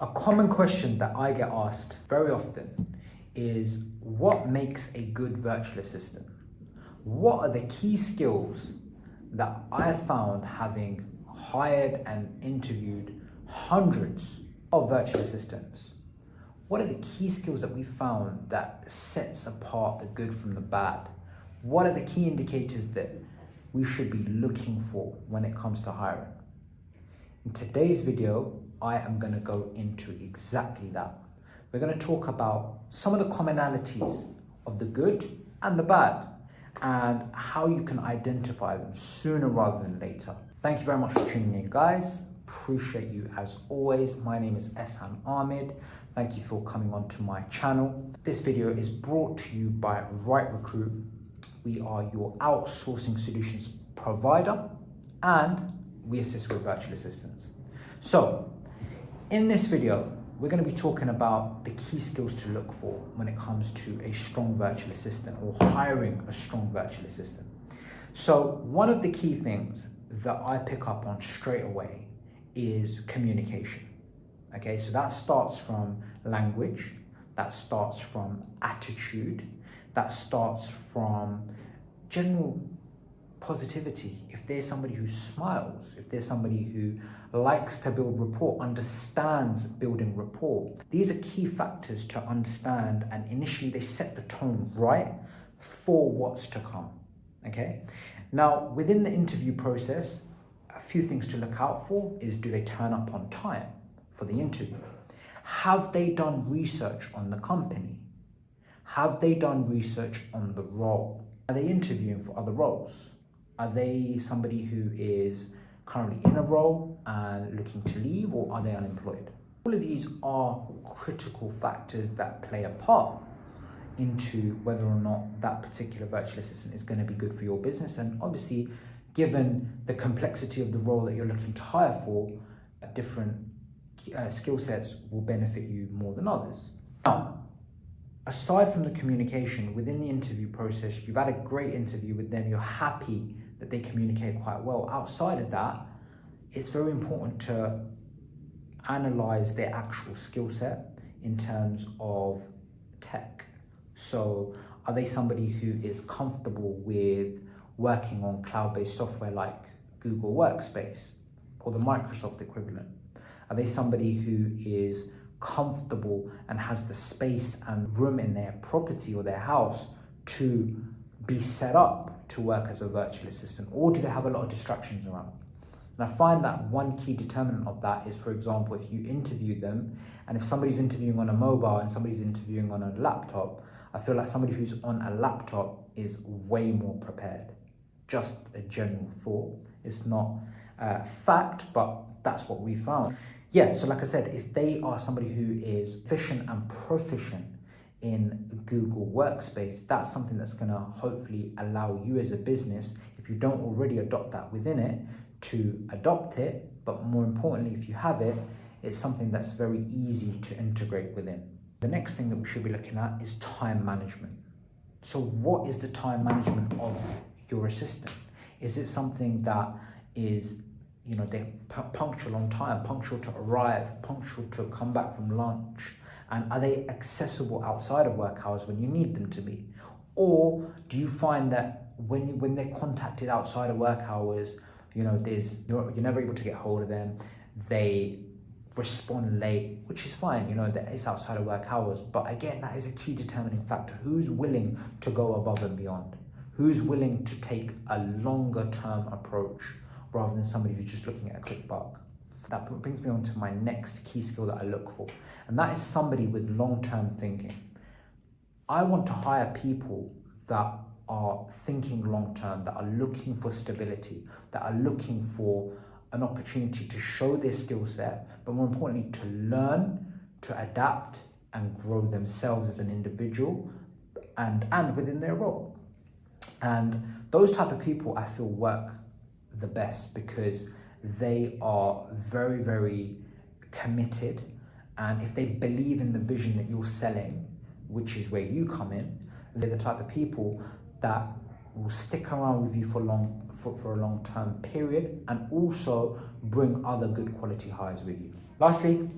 A common question that I get asked very often is, what makes a good virtual assistant? What are the key skills that I found having hired and interviewed hundreds of virtual assistants? What are the key skills that we found that sets apart the good from the bad? What are the key indicators that we should be looking for when it comes to hiring? In today's video, I am going to go into exactly that. We're going to talk about some of the commonalities of the good and the bad and how you can identify them sooner rather than later. Thank you very much for tuning in, guys. Appreciate you as always. My name is Ehsan Ahmed. Thank you for coming onto my channel. This video is brought to you by Right Recruit. We are your outsourcing solutions provider and we assist with virtual assistants. So in this video, we're going to be talking about the key skills to look for when it comes to a strong virtual assistant or hiring a strong virtual assistant. So one of the key things that I pick up on straight away is communication. Okay, so that starts from language, that starts from attitude, that starts from general positivity. If there's somebody who smiles, if there's somebody who likes to build rapport, understands building rapport, these are key factors to understand, and initially they set the tone right for what's to come. Okay, now within the interview process, a few things to look out for is, do they turn up on time for the interview? Have they done research on the company? Have they done research on the role? Are they interviewing for other roles? Are they somebody who is currently in a role and looking to leave, or are they unemployed? All of these are critical factors that play a part into whether or not that particular virtual assistant is going to be good for your business. And obviously, given the complexity of the role that you're looking to hire for, different skill sets will benefit you more than others. Now, aside from the communication within the interview process, you've had a great interview with them, you're happy that they communicate quite well. Outside of that, it's very important to analyze their actual skill set in terms of tech. So are they somebody who is comfortable with working on cloud-based software like Google Workspace or the Microsoft equivalent? Are they somebody who is comfortable and has the space and room in their property or their house to be set up to work as a virtual assistant, or do they have a lot of distractions around? And I find that one key determinant of that is, for example, if you interview them, and if somebody's interviewing on a mobile and somebody's interviewing on a laptop, I feel like somebody who's on a laptop is way more prepared. Just a general thought. It's not fact, but that's what we found. Yeah, so like I said, if they are somebody who is efficient and proficient in Google Workspace, that's something that's going to hopefully allow you as a business, if you don't already adopt that within it, to adopt it. But more importantly, if you have it, it's something that's very easy to integrate within. The next thing that we should be looking at is time management. So what is the time management of your assistant? Is it something that is, they're punctual on time, punctual to arrive, punctual to come back from lunch? And are they accessible outside of work hours when you need them to be? Or do you find that when they're contacted outside of work hours, you're never able to get hold of them, they respond late, which is fine, that it's outside of work hours. But again, that is a key determining factor. Who's willing to go above and beyond? Who's willing to take a longer term approach rather than somebody who's just looking at a quick buck? That brings me on to my next key skill that I look for, and that is somebody with long-term thinking. I want to hire people that are thinking long-term, that are looking for stability, that are looking for an opportunity to show their skill set, but more importantly, to learn, to adapt, and grow themselves as an individual and within their role. And those type of people, I feel, work the best because they are very, very committed. And if they believe in the vision that you're selling, which is where you come in, they're the type of people that will stick around with you for a long-term period and also bring other good quality hires with you. Lastly,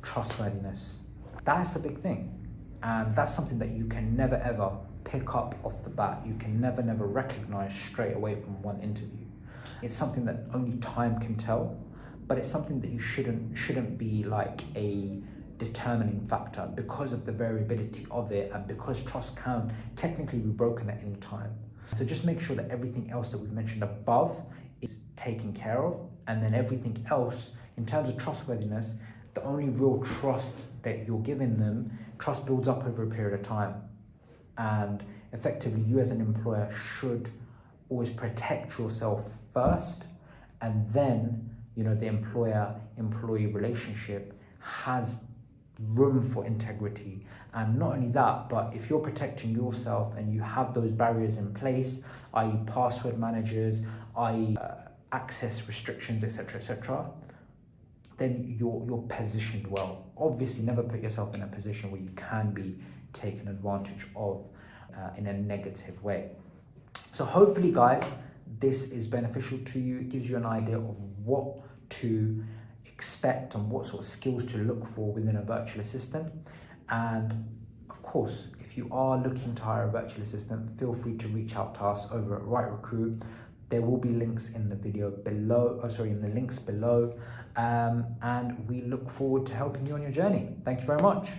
trustworthiness. That's a big thing. And that's something that you can never ever pick up off the bat. You can never recognize straight away from one interview. It's something that only time can tell, but it's something that you shouldn't be like a determining factor because of the variability of it, and because trust can technically be broken at any time. So just make sure that everything else that we've mentioned above is taken care of, and then everything else in terms of trustworthiness, the only real trust that you're giving them, trust builds up over a period of time. And effectively, you as an employer should always protect yourself first, and then, you know, the employer-employee relationship has room for integrity. And not only that, but if you're protecting yourself and you have those barriers in place, i.e. password managers, i.e. access restrictions, etc., then you're positioned well. Obviously, never put yourself in a position where you can be taken advantage of in a negative way. So hopefully, guys, this is beneficial to you. It gives you an idea of what to expect and what sort of skills to look for within a virtual assistant. And of course, if you are looking to hire a virtual assistant, feel free to reach out to us over at Right Recruit. There will be links in the video below, in the links below. And we look forward to helping you on your journey. Thank you very much.